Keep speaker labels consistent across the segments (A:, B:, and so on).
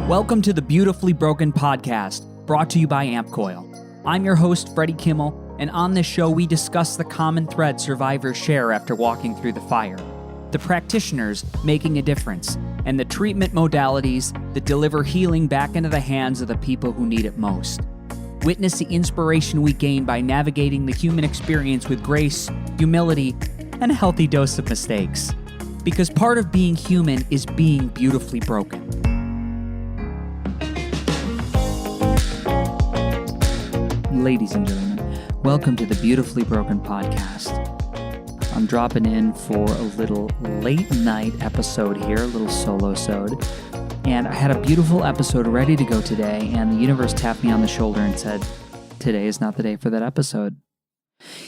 A: Welcome to the Beautifully Broken podcast, brought to you by AmpCoil. I'm your host, Freddie Kimmel, and on this show we discuss the common thread survivors share after walking through the fire, the practitioners making a difference, and the treatment modalities that deliver healing back into the hands of the people who need it most. Witness the inspiration we gain by navigating the human experience with grace, humility, and a healthy dose of mistakes. Because part of being human is being beautifully broken. Ladies and gentlemen, welcome to the Beautifully Broken podcast. I'm dropping in for a little late night episode here, a little solo-sode. And I had a beautiful episode ready to go today, and the universe tapped me on the shoulder and said, today is not the day for that episode.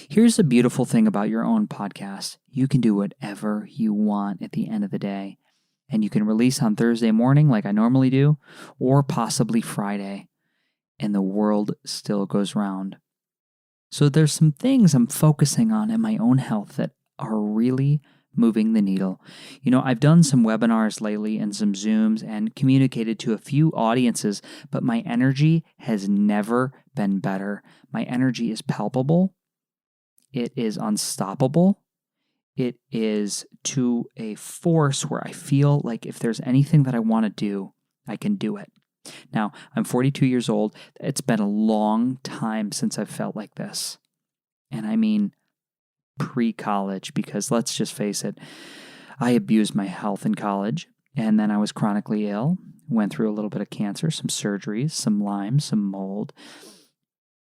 A: Here's the beautiful thing about your own podcast. You can do whatever you want at the end of the day. And you can release on Thursday morning like I normally do, or possibly Friday. And the world still goes round. So there's some things I'm focusing on in my own health that are really moving the needle. You know, I've done some webinars lately and some Zooms and communicated to a few audiences, but my energy has never been better. My energy is palpable. It is unstoppable. It is to a force where I feel like if there's anything that I want to do, I can do it. Now, I'm 42 years old. It's been a long time since I've felt like this. And I mean pre-college, because let's just face it, I abused my health in college, and then I was chronically ill, went through a little bit of cancer, some surgeries, some Lyme, some mold.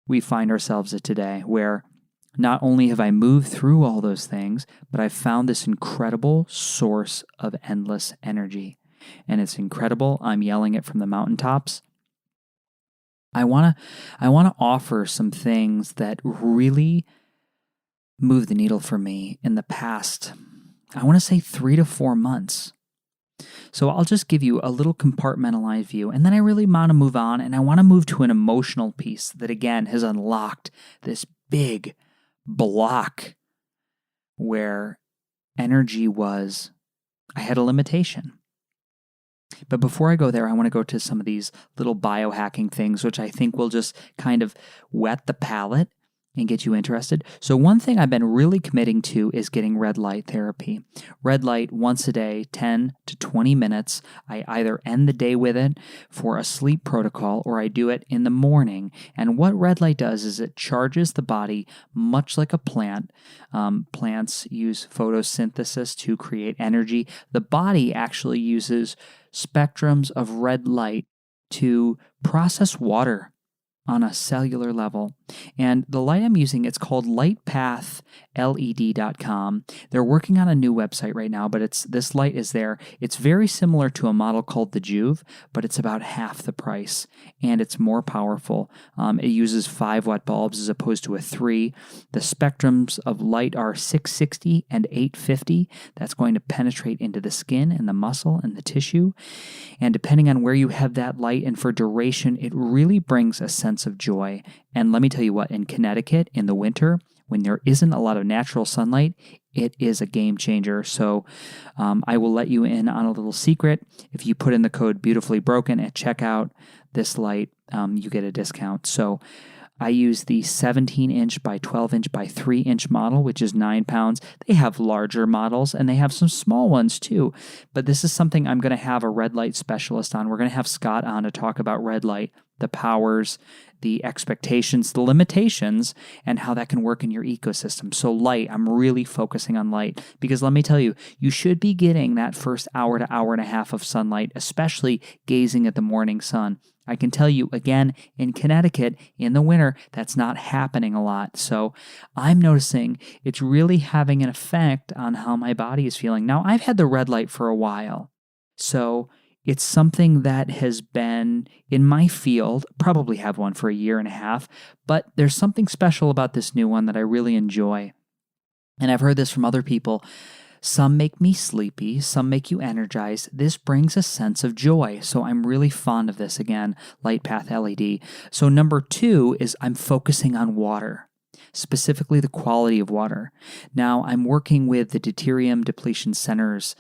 A: We find ourselves at today where not only have I moved through all those things, but I've found this incredible source of endless energy. And it's incredible. I'm yelling it from the mountaintops. I want to offer some things that really move the needle for me in the past, I want to say 3 to 4 months. So I'll just give you a little compartmentalized view, and then I really want to move on, and I want to move to an emotional piece that, again, has unlocked this big block where energy was, I had a limitation. But before I go there, I want to go to some of these little biohacking things, which I think will just kind of whet the palate and get you interested. So one thing I've been really committing to is getting red light therapy. Red light once a day, 10 to 20 minutes. I either end the day with it for a sleep protocol or I do it in the morning. And what red light does is it charges the body much like a plant. Plants use photosynthesis to create energy. The body actually uses spectrums of red light to process water on a cellular level. And the light I'm using, it's called lightpathled.com. They're working on a new website right now, but this light is there. It's very similar to a model called the Juve, but it's about half the price, and it's more powerful. It uses 5-watt bulbs as opposed to a 3. The spectrums of light are 660 and 850. That's going to penetrate into the skin and the muscle and the tissue. And depending on where you have that light and for duration, it really brings a sense of joy. And let me tell you what, in Connecticut in the winter, when there isn't a lot of natural sunlight, it is a game changer. So I will let you in on a little secret. If you put in the code BEAUTIFULLYBROKEN at checkout, this light, you get a discount. So I use the 17-inch by 12-inch by 3-inch model, which is 9 pounds. They have larger models, and they have some small ones too. But this is something I'm going to have a red light specialist on. We're going to have Scott on to talk about red light, the powers, the expectations, the limitations, and how that can work in your ecosystem. So light, I'm really focusing on light because let me tell you, you should be getting that first hour to hour and a half of sunlight, especially gazing at the morning sun. I can tell you, again, in Connecticut, in the winter, that's not happening a lot. So I'm noticing it's really having an effect on how my body is feeling. Now, I've had the red light for a while. So it's something that has been in my field, probably have one for a year and a half, but there's something special about this new one that I really enjoy. And I've heard this from other people. Some make me sleepy, some make you energized. This brings a sense of joy. So I'm really fond of this again, LightPath LED. So number 2 is I'm focusing on water, specifically the quality of water. Now I'm working with the deuterium depletion centers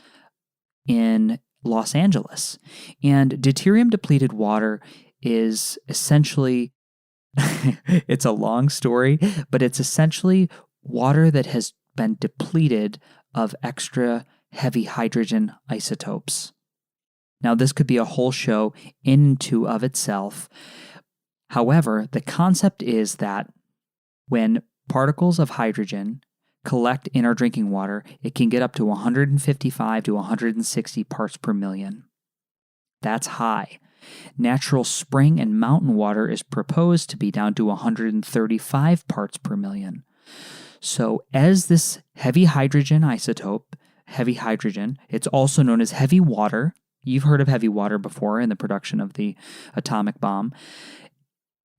A: in Los Angeles. And deuterium-depleted water is essentially, it's a long story, but it's essentially water that has been depleted of extra heavy hydrogen isotopes. Now, this could be a whole show into of itself. However, the concept is that when particles of hydrogen collect in our drinking water, it can get up to 155 to 160 parts per million. That's high. Natural spring and mountain water is proposed to be down to 135 parts per million. So as this heavy hydrogen isotope, heavy hydrogen, it's also known as heavy water. You've heard of heavy water before in the production of the atomic bomb.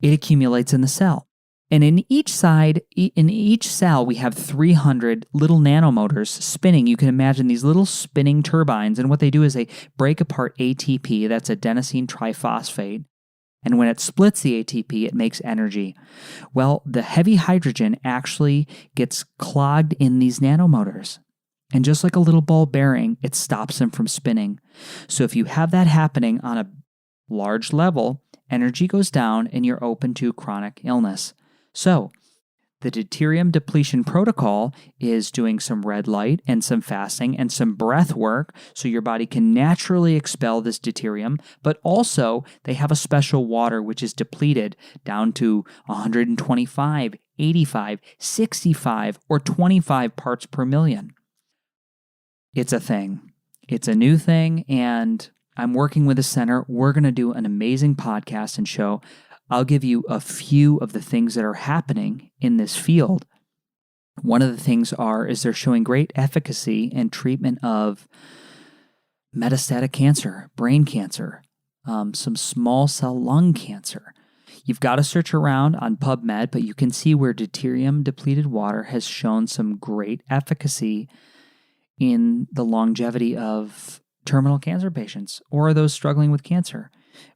A: It accumulates in the cell. And in each cell, we have 300 little nanomotors spinning. You can imagine these little spinning turbines. And what they do is they break apart ATP, that's adenosine triphosphate. And when it splits the ATP, it makes energy. Well, the heavy hydrogen actually gets clogged in these nanomotors. And just like a little ball bearing, it stops them from spinning. So if you have that happening on a large level, energy goes down and you're open to chronic illness. So the deuterium depletion protocol is doing some red light and some fasting and some breath work so your body can naturally expel this deuterium, but also they have a special water which is depleted down to 125, 85, 65, or 25 parts per million. It's a thing. It's a new thing, and I'm working with a center. We're going to do an amazing podcast and show. I'll give you a few of the things that are happening in this field. One of the things is they're showing great efficacy in treatment of metastatic cancer, brain cancer, some small cell lung cancer. You've got to search around on PubMed, but you can see where deuterium-depleted water has shown some great efficacy in the longevity of terminal cancer patients or those struggling with cancer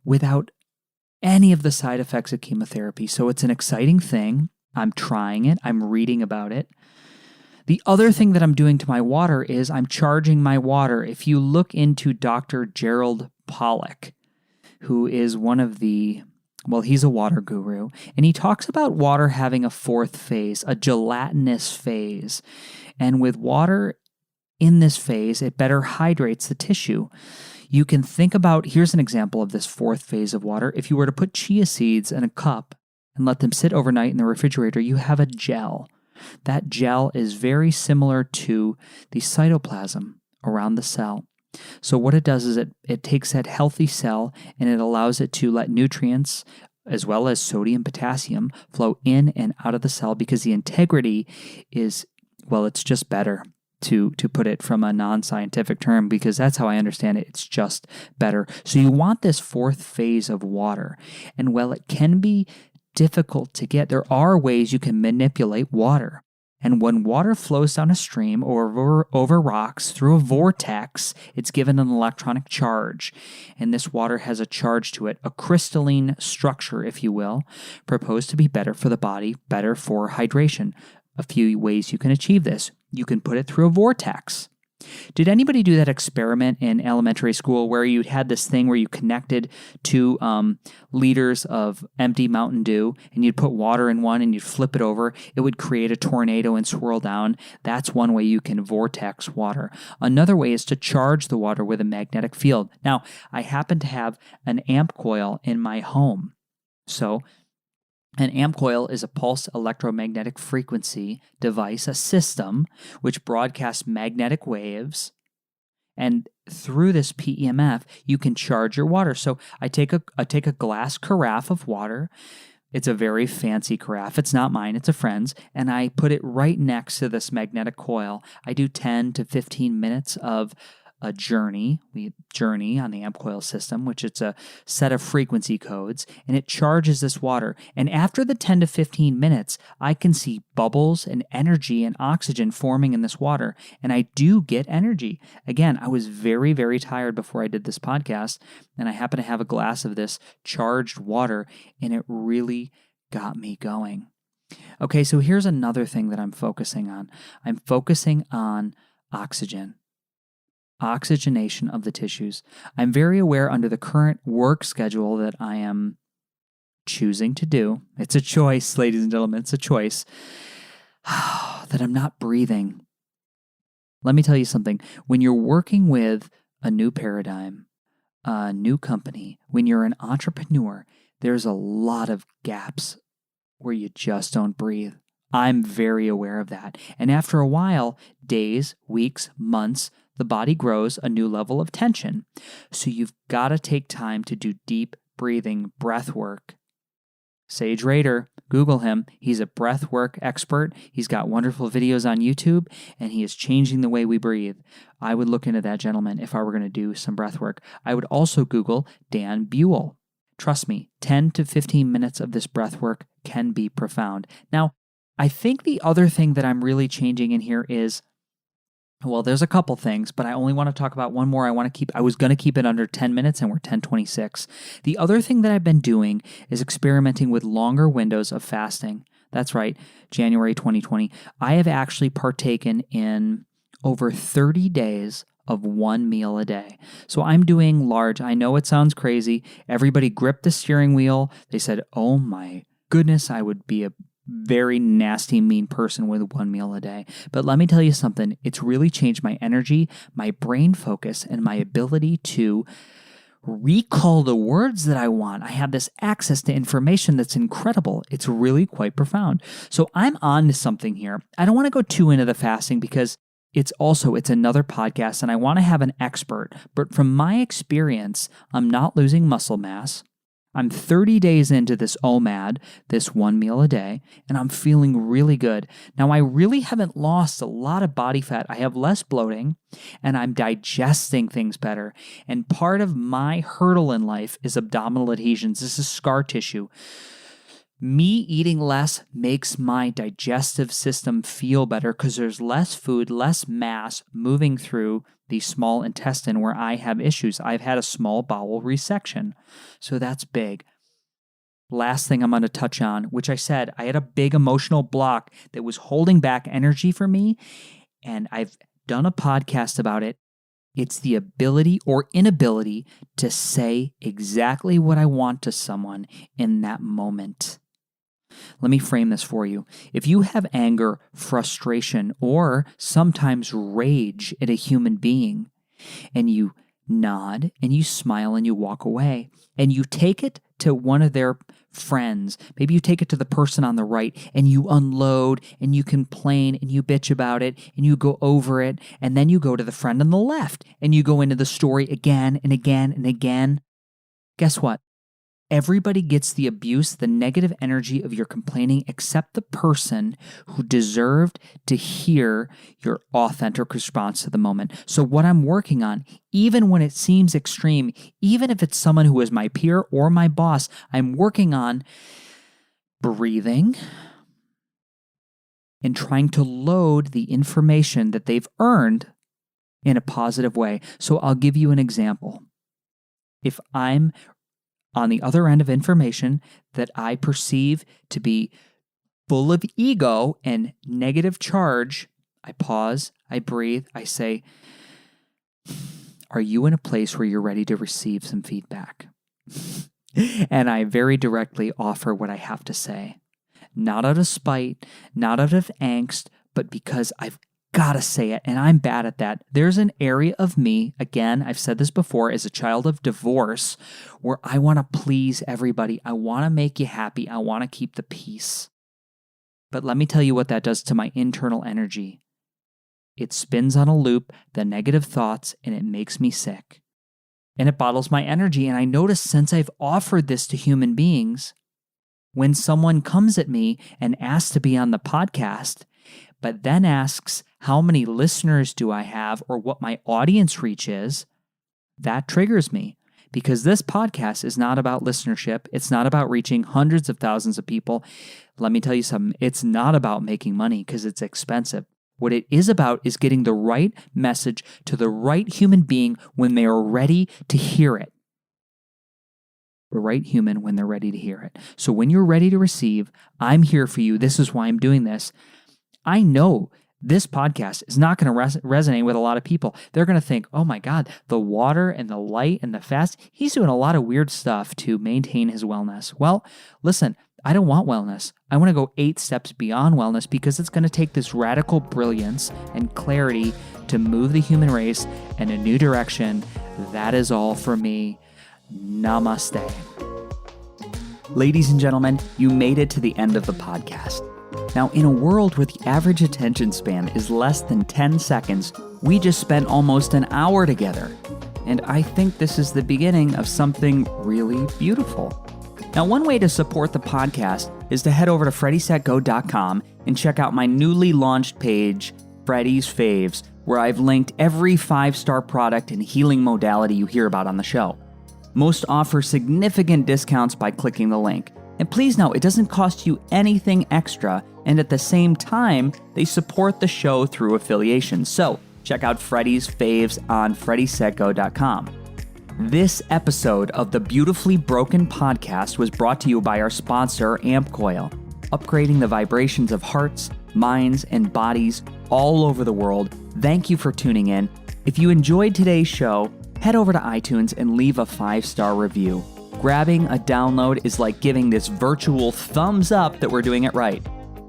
A: without any of the side effects of chemotherapy. So it's an exciting thing. I'm trying it. I'm reading about it. The other thing that I'm doing to my water is I'm charging my water. If you look into Dr. Gerald Pollack, who is he's a water guru, and he talks about water having a fourth phase, a gelatinous phase. And with water in this phase, it better hydrates the tissue. You can think about, here's an example of this fourth phase of water. If you were to put chia seeds in a cup and let them sit overnight in the refrigerator, you have a gel. That gel is very similar to the cytoplasm around the cell. So what it does is it takes that healthy cell and it allows it to let nutrients as well as sodium, potassium flow in and out of the cell because the integrity is, it's just better. To put it from a non-scientific term, because that's how I understand it. It's just better. So you want this fourth phase of water. And while it can be difficult to get, there are ways you can manipulate water. And when water flows down a stream or over rocks through a vortex, it's given an electronic charge. And this water has a charge to it, a crystalline structure, if you will, proposed to be better for the body, better for hydration. A few ways you can achieve this. You can put it through a vortex. Did anybody do that experiment in elementary school where you had this thing where you connected two liters of empty Mountain Dew and you'd put water in one and you'd flip it over? It would create a tornado and swirl down. That's one way you can vortex water. Another way is to charge the water with a magnetic field. Now, I happen to have an amp coil in my home. So an amp coil is a pulsed electromagnetic frequency device, a system which broadcasts magnetic waves. And through this PEMF, you can charge your water. So I take a glass carafe of water. It's a very fancy carafe. It's not mine. It's a friend's. And I put it right next to this magnetic coil. I do 10 to 15 minutes of a journey on the amp coil system, which it's a set of frequency codes, and it charges this water. And after the 10 to 15 minutes, I can see bubbles and energy and oxygen forming in this water, and I do get energy. Again, I was very, very tired before I did this podcast, and I happen to have a glass of this charged water, and it really got me going. Okay, so here's another thing that I'm focusing on. I'm focusing on oxygen. oxygenation of the tissues. I'm very aware under the current work schedule that I am choosing to do. It's a choice, ladies and gentlemen. It's a choice that I'm not breathing. Let me tell you something. When you're working with a new paradigm, a new company, when you're an entrepreneur, there's a lot of gaps where you just don't breathe. I'm very aware of that. And after a while, days, weeks, months, the body grows a new level of tension. So you've got to take time to do deep breathing, breath work. Sage Rader, Google him. He's a breath work expert. He's got wonderful videos on YouTube, and he is changing the way we breathe. I would look into that gentleman if I were going to do some breath work. I would also Google Dan Buell. Trust me, 10 to 15 minutes of this breath work can be profound. Now, I think the other thing that I'm really changing in here is, well, there's a couple things, but I only want to talk about one more. I was going to keep it under 10 minutes, and we're 10:26. The other thing that I've been doing is experimenting with longer windows of fasting. That's right, January 2020. I have actually partaken in over 30 days of one meal a day. So I'm doing large. I know it sounds crazy. Everybody gripped the steering wheel. They said, oh my goodness, I would be a very nasty, mean person with one meal a day. But let me tell you something. It's really changed my energy, my brain focus, and my ability to recall the words that I want. I have this access to information that's incredible. It's really quite profound. So I'm on to something here. I don't want to go too into the fasting because it's another podcast and I want to have an expert. But from my experience, I'm not losing muscle mass. I'm 30 days into this OMAD, this one meal a day, and I'm feeling really good. Now, I really haven't lost a lot of body fat. I have less bloating, and I'm digesting things better. And part of my hurdle in life is abdominal adhesions. This is scar tissue. Me eating less makes my digestive system feel better because there's less food, less mass moving through the small intestine where I have issues. I've had a small bowel resection, so that's big. Last thing I'm going to touch on, which I said, I had a big emotional block that was holding back energy for me, and I've done a podcast about it. It's the ability or inability to say exactly what I want to someone in that moment. Let me frame this for you. If you have anger, frustration, or sometimes rage at a human being, and you nod and you smile and you walk away, and you take it to one of their friends, maybe you take it to the person on the right, and you unload and you complain and you bitch about it and you go over it, and then you go to the friend on the left and you go into the story again and again and again. Guess what? Everybody gets the abuse, the negative energy of your complaining, except the person who deserved to hear your authentic response to the moment. So what I'm working on, even when it seems extreme, even if it's someone who is my peer or my boss, I'm working on breathing and trying to load the information that they've earned in a positive way. So I'll give you an example. If I'm on the other end of information that I perceive to be full of ego and negative charge, I pause, I breathe, I say, are you in a place where you're ready to receive some feedback? And I very directly offer what I have to say. Not out of spite, not out of angst, but because I've gotta say it, and I'm bad at that. There's an area of me, again, I've said this before, as a child of divorce, where I want to please everybody. I want to make you happy. I want to keep the peace. But let me tell you what that does to my internal energy. It spins on a loop, the negative thoughts, and it makes me sick. And it bottles my energy. And I notice since I've offered this to human beings, when someone comes at me and asks to be on the podcast, but then asks, how many listeners do I have or what my audience reach is, that triggers me. Because this podcast is not about listenership. It's not about reaching hundreds of thousands of people. Let me tell you something. It's not about making money because it's expensive. What it is about is getting the right message to the right human being when they are ready to hear it. The right human when they're ready to hear it. So when you're ready to receive, I'm here for you. This is why I'm doing this. I know this podcast is not going to resonate with a lot of people. They're going to think, oh my God, the water and the light and the fast, he's doing a lot of weird stuff to maintain his wellness. Well, listen, I don't want wellness. I want to go 8 steps beyond wellness because it's going to take this radical brilliance and clarity to move the human race in a new direction. That is all for me. Namaste. Ladies and gentlemen, you made it to the end of the podcast. Now, in a world where the average attention span is less than 10 seconds, we just spent almost an hour together. And I think this is the beginning of something really beautiful. Now, one way to support the podcast is to head over to freddysetgo.com and check out my newly launched page, Freddy's Faves, where I've linked every 5-star product and healing modality you hear about on the show. Most offer significant discounts by clicking the link. And please know, it doesn't cost you anything extra, and at the same time, they support the show through affiliation. So, check out Freddy's Faves on freddysetgo.com. This episode of the Beautifully Broken podcast was brought to you by our sponsor, AmpCoil, upgrading the vibrations of hearts, minds, and bodies all over the world. Thank you for tuning in. If you enjoyed today's show, head over to iTunes and leave a 5-star review. Grabbing a download is like giving this virtual thumbs up that we're doing it right.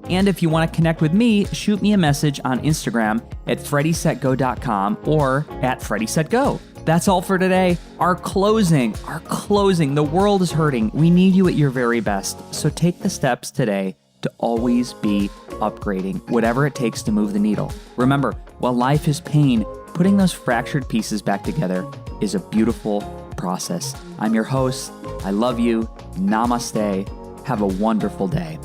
A: And if you want to connect with me, shoot me a message on Instagram at freddysetgo.com or at freddysetgo. That's all for today. Our closing. The world is hurting. We need you at your very best. So take the steps today to always be upgrading, whatever it takes to move the needle. Remember, while life is pain, putting those fractured pieces back together is a beautiful process. I'm your host. I love you. Namaste. Have a wonderful day.